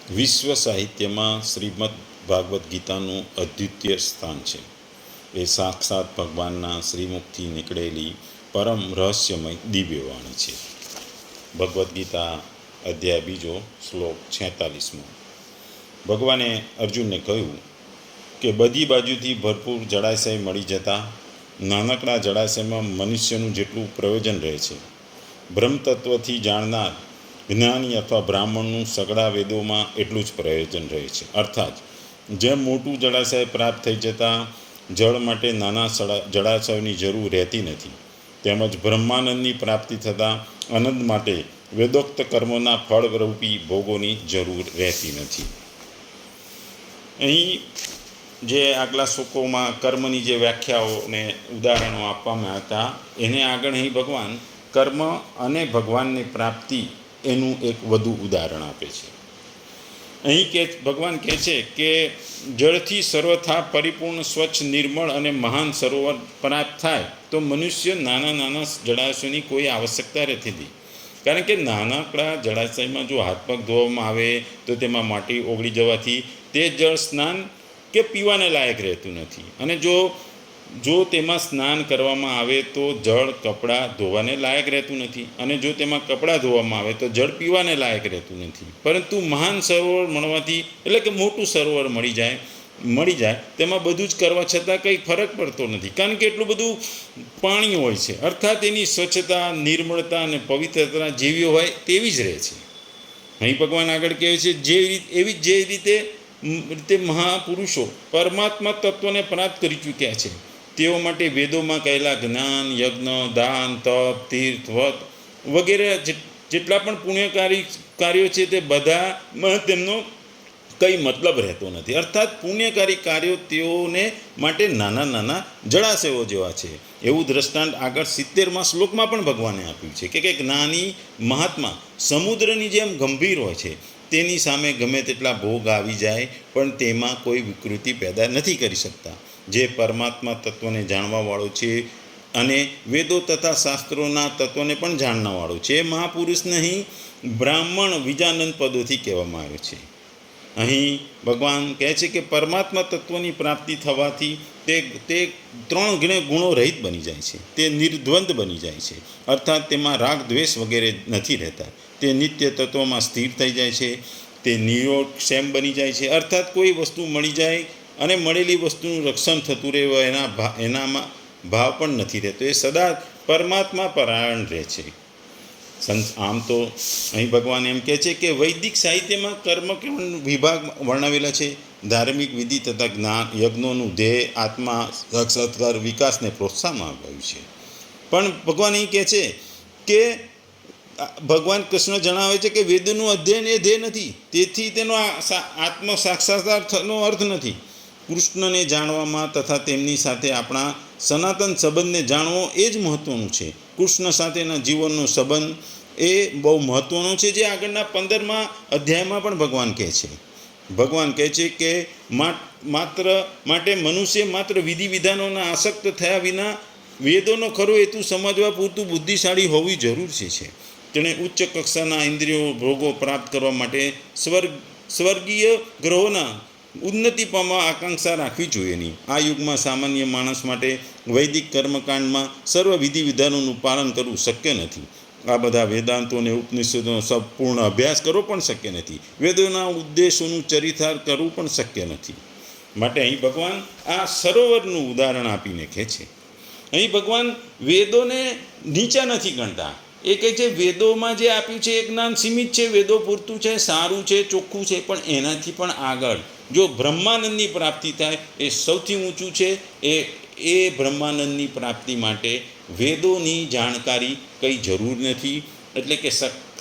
વિશ્વ સાહિત્યમાં શ્રીમદ ભાગવદ્ ગીતાનું અદ્વિતીય સ્થાન છે. એ સાક્ષાત ભગવાનના શ્રીમુખથી નીકળેલી પરમ રહસ્યમય દિવ્યવાણી છે. ભગવદ્ ગીતા અધ્યાય 2 શ્લોક 46. ભગવાને અર્જુનને કહ્યું કે બધી બાજુથી ભરપૂર જળાશય મળી જતા નાનકડા જળાશયમાં મનુષ્યનું જેટલું પ્રયોજન રહે છે, બ્રહ્મતત્વથી જાણનાર જ્ઞાની અથવા બ્રાહ્મણનું સઘળા વેદોમાં એટલું જ પ્રયોજન રહે છે. અર્થાત જેમ મોટું જળાશય પ્રાપ્ત થઈ જતાં જળ માટે નાના જળાશયોની જરૂર રહેતી નથી, તેમજ બ્રહ્માનંદની પ્રાપ્તિ થતાં આનંદ માટે વેદોક્ત કર્મોના ફળરૂપી ભોગોની જરૂર રહેતી નથી. અહીં જે આગલા શ્લોકોમાં કર્મની જે વ્યાખ્યાઓ અને ઉદાહરણો આપવામાં હતા, એને આગળ અહીં ભગવાન કર્મ અને ભગવાનની પ્રાપ્તિ એનું એક વધુ ઉદાહરણ આપે છે. અહીં ભગવાન કહે છે કે જળથી સર્વથા પરિપૂર્ણ, સ્વચ્છ, નિર્મળ અને મહાન સરોવર પ્રાપ્ત થાય તો મનુષ્ય નાના નાના જળાશયોની કોઈ આવશ્યકતા રહેતી નથી. કારણ કે નાનકડા જળાશયમાં જો હાથ પગ ધોવામાં આવે તો તેમાં માટી ઓગળી જવાથી તે જળ સ્નાન કે પીવાને લાયક રહેતું નથી. અને જો તેમાં સ્નાન કરવામાં આવે તો જળ કપડાં ધોવાને લાયક રહેતું નથી. અને જો તેમાં કપડાં ધોવામાં આવે તો જળ પીવાને લાયક રહેતું નથી. પરંતુ મહાન સરોવર મળવાથી, એટલે કે મોટું સરોવર મળી જાય તેમાં બધું જ કરવા છતાં કંઈ ફરક પડતો નથી, કારણ કે એટલું બધું પાણી હોય છે. અર્થાત એની સ્વચ્છતા, નિર્મળતા અને પવિત્રતા જેવી હોય તેવી જ રહે છે. અહીં ભગવાન આગળ કહે છે જે રીતે મહાપુરુષો પરમાત્મા તત્વને પ્રાપ્ત કરી ચૂક્યા છે, તેઓ માટે વેદોમાં કહેલા જ્ઞાન, યજ્ઞ, દાન, તપ, તીર્થ, વ્રત વગેરે જેટલા પણ પુણ્યકારી કાર્યો છે તે બધામાં તેમનો કંઈ મતલબ રહેતો નથી. અર્થાત પુણ્યકારી કાર્યો તેઓને માટે નાના નાના જળાશયો જેવા છે. એવું દ્રષ્ટાંત આગળ 70મા શ્લોકમાં પણ ભગવાને આપ્યું છે કે જ્ઞાની મહાત્મા સમુદ્રની જેમ ગંભીર હોય છે. તેની સામે ગમે તેટલા ભોગ આવી જાય પણ તેમાં કોઈ વિકૃતિ પેદા નથી કરી શકતા. જે પરમાત્મા તત્વને જાણવાવાળો છે અને વેદો તથા શાસ્ત્રોના તત્વને પણ જાણવાવાળો છે, એ મહાપુરુષ નહીં બ્રાહ્મણ વિજાનંદ પદોથી કહેવામાં આવ્યો છે. અહીં ભગવાન કહે છે કે પરમાત્મા તત્વની પ્રાપ્તિ થવાથી તે 3 ગુણો રહિત બની જાય છે. તે નિર્દ્વંદ બની જાય છે. અર્થાત તેમાં રાગ, દ્વેષ વગેરે નથી રહેતા. તે નિત્ય તત્વમાં સ્થિર થઈ જાય છે. તે નિરોક્ષેમ બની જાય છે. અર્થાત કોઈ વસ્તુ મળી જાય અને મળેલી વસ્તુનું રક્ષણ થતું રહે એનામાં ભાવ પણ નથી રહેતો. એ સદા પરમાત્મા પરાયણ રહે છે. આમ તો અહીં ભગવાન એમ કહે છે કે વૈદિક સાહિત્યમાં કર્મ વિભાગ વર્ણવેલા છે. ધાર્મિક વિધિ તથા જ્ઞાન યજ્ઞોનું ધ્યેય આત્મા સાક્ષાત્કાર વિકાસને પ્રોત્સાહન આપ્યું છે. પણ ભગવાન અહીં કહે છે કે ભગવાન કૃષ્ણ જણાવે છે કે વેદનું અધ્યયન એ ધ્યેય નથી, તેથી તેનો આત્મ સાક્ષાત્કારનો અર્થ નથી. કૃષ્ણને જાણવામાં તથા તેમની સાથે આપણા સનાતન સંબંધને જાણવો એ જ મહત્ત્વનું છે. કૃષ્ણ સાથેના જીવનનો સંબંધ એ બહુ મહત્ત્વનો છે, જે આગળના 15મા અધ્યાયમાં પણ ભગવાન કહે છે. ભગવાન કહે છે કે માટે મનુષ્ય માત્ર વિધિ વિધાનોના આસક્ત થયા વિના વેદોનો ખરો હેતુ સમજવા પૂરતું બુદ્ધિશાળી હોવી જરૂર છે. તેણે ઉચ્ચ કક્ષાના ઇન્દ્રિયો ભોગો પ્રાપ્ત કરવા માટે સ્વર્ગીય ગ્રહોના ઉન્નતિ પામવા આકાંક્ષા રાખવી જોઈએ નહીં. આ યુગમાં સામાન્ય માણસ માટે વૈદિક કર્મકાંડમાં સર્વ વિધિ વિધાનોનું પાલન કરવું શક્ય નથી. આ બધા વેદાંતો અને ઉપનિષદોનો સંપૂર્ણ અભ્યાસ કરવો પણ શક્ય નથી. વેદોના ઉદ્દેશોનું ચરિતાર્થ કરવું પણ શક્ય નથી. માટે અહીં ભગવાન આ સરોવરનું ઉદાહરણ આપીને કહે છે. અહીં ભગવાન વેદોને નીચા નથી ગણતા. એ કહે છે વેદોમાં જે આપ્યું છે એ જ્ઞાન સીમિત છે, વેદો પૂરતું છે, સારું છે, ચોખ્ખું છે, પણ એનાથી પણ આગળ જો બ્રહ્માનંદની પ્રાપ્તિ થાય એ સૌથી ઊંચું છે. એ બ્રહ્માનંદની પ્રાપ્તિ માટે વેદોની જાણકારી કંઈ જરૂર નથી, એટલે કે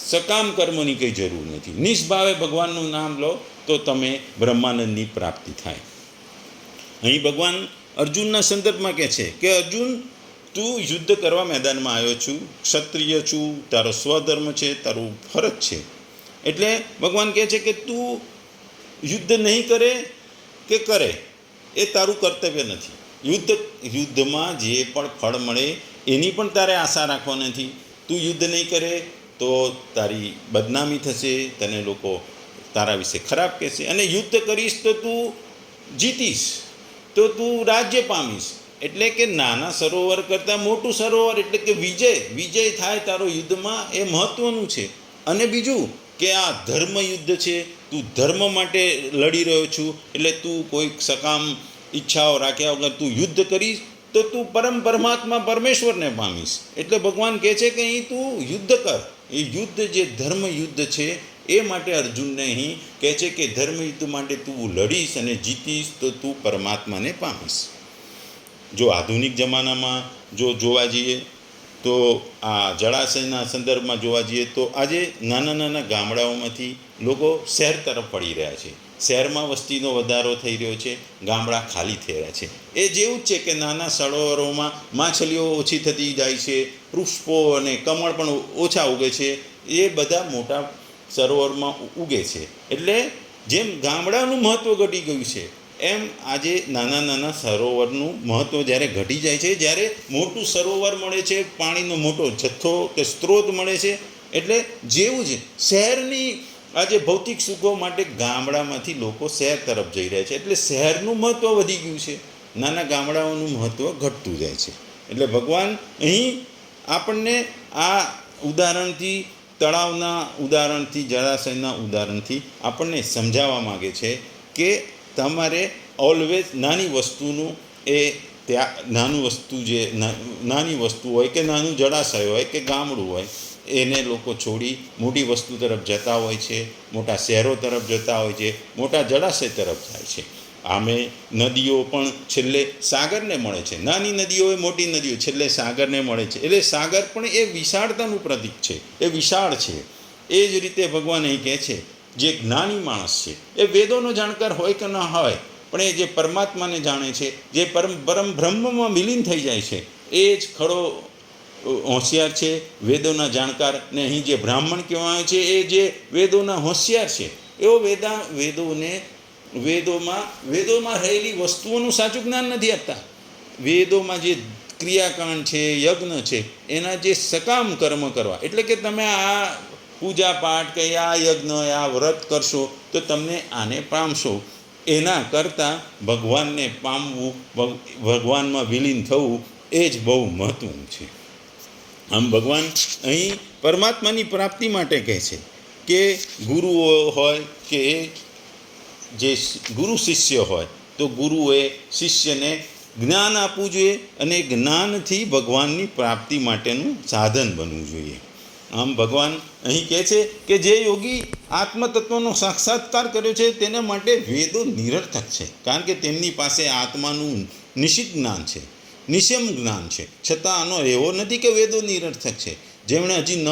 સકામ કર્મની કંઈ જરૂર નથી. નિષ્ભાવે ભગવાનનું નામ લો તો તમે બ્રહ્માનંદની પ્રાપ્તિ થાય. અહીં ભગવાન અર્જુનના સંદર્ભમાં કહે છે કે અર્જુન, તું યુદ્ધ કરવા મેદાનમાં આવ્યો છું, ક્ષત્રિય છું, તારો સ્વધર્મ છે, તારું ફરજ છે. એટલે ભગવાન કહે છે કે તું યુદ્ધ નહીં કરે કે કરે એ તારું કર્તવ્ય નથી. યુદ્ધમાં જે પણ ફળ મળે એની પણ તારે આશા રાખવાની નથી. તું યુદ્ધ નહીં કરે તો તારી બદનામી થશે, તને લોકો તારા વિશે ખરાબ કહેશે, અને યુદ્ધ કરીશ તો તું જીતીશ, તો તું રાજ્ય પામીશ. એટલે કે નાના સરોવર કરતાં મોટું સરોવર એટલે કે વિજય થાય તારો યુદ્ધમાં, એ મહત્ત્વનું છે. અને બીજું કે આ ધર્મ યુદ્ધ છે, તું ધર્મ માટે લડી રહ્યો છું, એટલે તું કોઈ સકામ ઈચ્છાઓ રાખ્યા વગર તું યુદ્ધ કરીશ તો તું પરમાત્મા પરમેશ્વરને પામીશ. એટલે ભગવાન કહે છે કે અહીં તું યુદ્ધ કર. એ યુદ્ધ જે ધર્મ યુદ્ધ છે એ માટે અર્જુનને અહીં કહે છે કે ધર્મ યુદ્ધ માટે તું લડીશ અને જીતીશ તો તું પરમાત્માને પામીશ. જો આધુનિક જમાનામાં જોવા જઈએ તો આ જળાશયના સંદર્ભમાં જોવા જઈએ તો આજે નાના નાના ગામડાઓમાંથી લોકો શહેર તરફ પડી રહ્યા છે. શહેરમાં વસ્તીનો વધારો થઈ રહ્યો છે, ગામડા ખાલી થઈ રહ્યા છે. એ જેવું જ છે કે નાના સરોવરોમાં માછલીઓ ઓછી થતી જાય છે, પુષ્પો અને કમળ પણ ઓછા ઉગે છે, એ બધા મોટા સરોવરમાં ઉગે છે. એટલે જેમ ગામડાનું મહત્ત્વ ઘટી ગયું છે એમ આજે નાના નાના સરોવરનું મહત્ત્વ જ્યારે ઘટી જાય છે, જ્યારે મોટું સરોવર મળે છે, પાણીનો મોટો જથ્થો કે સ્ત્રોત મળે છે, એટલે જેવું જ શહેરની આજે ભૌતિક સુખો માટે ગામડામાંથી લોકો શહેર તરફ જઈ રહ્યા છે. એટલે શહેરનું મહત્ત્વ વધી ગયું છે, નાના ગામડાઓનું મહત્ત્વ ઘટતું જાય છે. એટલે ભગવાન અહીં આપણને આ ઉદાહરણથી, તળાવના ઉદાહરણથી, જળાશયના ઉદાહરણથી આપણને સમજાવવા માગે છે કે તમારે ઓલવેઝ નાની વસ્તુનું નાની વસ્તુ હોય કે નાનું જળાશય હોય કે ગામડું હોય એને લોકો છોડી મોટી વસ્તુ તરફ જતા હોય છે, મોટા શહેરો તરફ જતા હોય છે, મોટા જળાશય તરફ જાય છે. આમે નદીઓ પણ છેલ્લે સાગરને મળે છે, નાની નદીઓ એ મોટી નદીઓ છેલ્લે સાગરને મળે છે. એટલે સાગર પણ એ વિશાળતાનું પ્રતીક છે, એ વિશાળ છે. એ જ રીતે ભગવાન અહીં કહે છે જે જ્ઞાની માણસ છે એ વેદોનો જાણકાર હોય કે ન હોય, પણ એ જે પરમાત્માને જાણે છે, જે પરમ બ્રહ્મમાં વિલીન થઈ જાય છે, એ જ ખરો હોશિયાર છે, વેદોના જાણકાર. ને અહીં જે બ્રાહ્મણ કહેવાય છે એ જે વેદોના હોશિયાર છે, એવો વેદોમાં રહેલી વસ્તુઓનું સાચું જ્ઞાન નથી આપતા. વેદોમાં જે ક્રિયાકાંડ છે, યજ્ઞ છે, એના જે સકામ કર્મ કરવા, એટલે કે તમે આ પૂજા પાઠ કે આ યજ્ઞ આ વ્રત કરશો તો તમને આને પામશો, એના કરતાં ભગવાનને પામવું, ભગવાનમાં વિલીન થવું એ જ બહુ મહત્ત્વનું છે. આમ ભગવાન અહીં પરમાત્માની પ્રાપ્તિ માટે કહે છે કે ગુરુઓ હોય કે જે ગુરુ શિષ્ય હોય તો ગુરુએ શિષ્યને જ્ઞાન આપવું જોઈએ અને જ્ઞાનથી ભગવાનની પ્રાપ્તિ માટેનું સાધન બનવું જોઈએ. આમ ભગવાન અહીં કહે છે કે જે યોગી આત્મતત્વનો સાક્ષાત્કાર કર્યો છે તેના માટે વેદો નિરર્થક છે, કારણ કે તેમની પાસે આત્માનું નિશ્ચિત જ્ઞાન છે, નિશ્ચમ જ્ઞાન છે. છતાં આનો એવો નથી કે વેદો નિરર્થક છે. જેમણે હજી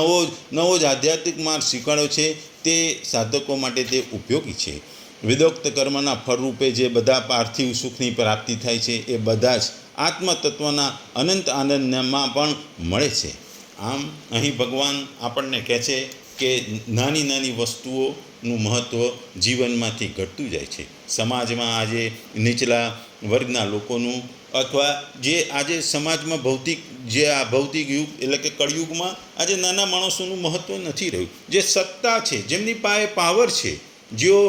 નવો જ આધ્યાત્મિક માર્ગ સ્વીકાર્યો છે તે સાધકો માટે તે ઉપયોગી છે. વેદોક્ત કર્મના ફળરૂપે જે બધા પાર્થિવ સુખની પ્રાપ્તિ થાય છે એ બધા જ આત્મતત્વના અનંત આનંદમાં પણ મળે છે. આમ અહીં ભગવાન આપણને કહે છે કે નાની નાની વસ્તુઓનું મહત્ત્વ જીવનમાંથી ઘટતું જાય છે. સમાજમાં આજે નીચલા વર્ગના લોકોનું અથવા જે આજે સમાજમાં ભૌતિક યુગ એટલે કે કળયુગમાં આજે નાના માણસોનું મહત્ત્વ નથી રહ્યું. જે સત્તા છે, જેમની પાસે પાવર છે, જેઓ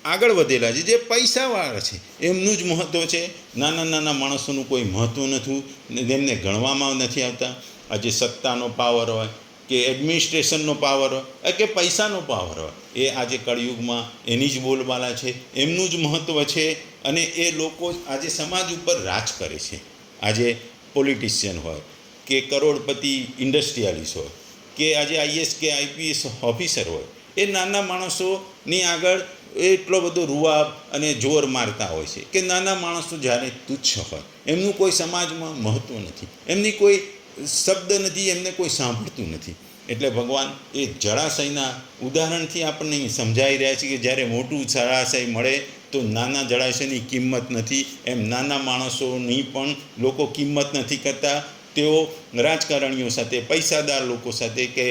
આગળ વધેલા છે, જે પૈસાવાળા છે, એમનું જ મહત્ત્વ છે. નાના નાના માણસોનું કોઈ મહત્ત્વ નથી, એમને ગણવામાં નથી આવતા. આજે સત્તાનો પાવર હોય કે એડમિનિસ્ટ્રેશનનો પાવર હોય કે પૈસાનો પાવર હોય, એ આજે કળયુગમાં એની જ બોલબાલા છે, એમનું જ મહત્ત્વ છે. અને એ લોકો આજે સમાજ ઉપર રાજ કરે છે. આજે પોલિટિશિયન હોય કે કરોડપતિ ઇન્ડસ્ટ્રીયાલિસ્ટ હોય કે આજે IAS કે IPS ઓફિસર હોય, એ નાના માણસોની આગળ એટલો બધો રૂઆબ અને જોર મારતા હોય છે કે નાના માણસો જ્યારે તુચ્છ હોય, એમનું કોઈ સમાજમાં મહત્ત્વ નથી, એમની કોઈ શબ્દ નથી, એમને કોઈ સાંભળતું નથી. એટલે ભગવાન એ જળાશયના ઉદાહરણથી આપણને સમજાવી રહ્યા છે કે જ્યારે મોટું જળાશય મળે તો નાના જળાશયની કિંમત નથી, એમ નાના માણસોની પણ લોકો કિંમત નથી કરતા. તેઓ રાજકારણીઓ સાથે, પૈસાદાર લોકો સાથે કે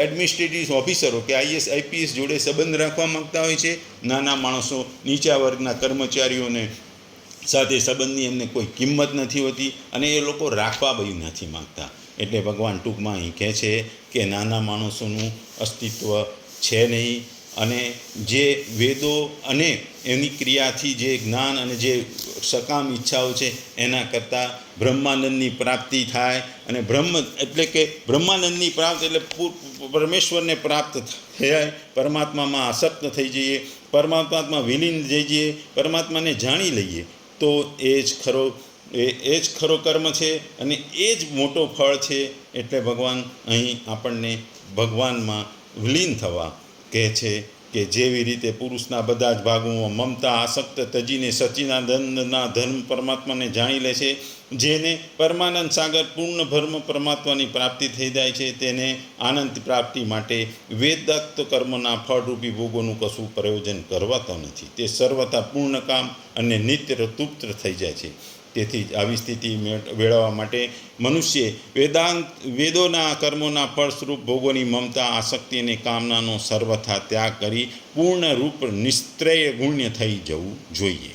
એડમિનિસ્ટ્રેટિવ ઓફિસરો કે IAS IPS જોડે સંબંધ રાખવા માગતા હોય છે. નાના માણસો, નીચા વર્ગના કર્મચારીઓને સાથે સંબંધની એમને કોઈ કિંમત નથી હોતી અને એ લોકો રાખવા બી નથી માગતા. એટલે ભગવાન ટૂંકમાં અહીં કહે છે કે નાના માણસોનું અસ્તિત્વ છે નહીં અને જે વેદો અને એની ક્રિયાથી જે જ્ઞાન અને જે સકામ ઈચ્છાઓ છે એના કરતાં બ્રહ્માનંદની પ્રાપ્તિ થાય. અને બ્રહ્મ એટલે કે બ્રહ્માનંદની પ્રાપ્તિ એટલે પરમેશ્વરને પ્રાપ્ત થાય, પરમાત્મામાં આસક્ત થઈ જઈએ, પરમાત્મામાં વિલીન થઈ જઈએ, પરમાત્માને જાણી લઈએ, તો એ જ ખરો કર્મ છે અને એ જ મોટો ફળ છે. એટલે ભગવાન અહીં આપણને ભગવાનમાં વિલીન થવા કહે છે કે જેવી રીતે પુરુષના બધા જ ભાગોમાં મમતા આસક્ત તજીને સચ્ચિદાનંદના ધર્મ પરમાત્માને જાણી લે છે, જેને પરમાનંદ સાગર પૂર્ણ ભર્મ પરમાત્માની પ્રાપ્તિ થઈ જાય છે, તેને આનંદ પ્રાપ્તિ માટે વેદદત્ત કર્મના ફળરૂપી ભોગોનું કશું પ્રયોજન કરવાતા નથી. તે સર્વથા પૂર્ણ કામ અને નિત્ય તૃપ્ત થઈ જાય છે. તેથી જ આવી સ્થિતિ મેળવવા માટે મનુષ્યે વેદોના કર્મોના ફળ સ્વરૂપ ભોગોની મમતા આસક્તિ અને કામનાનો સર્વથા ત્યાગ કરી પૂર્ણરૂપ નિસ્ત્રેય ગુણ્ય થઈ જવું જોઈએ.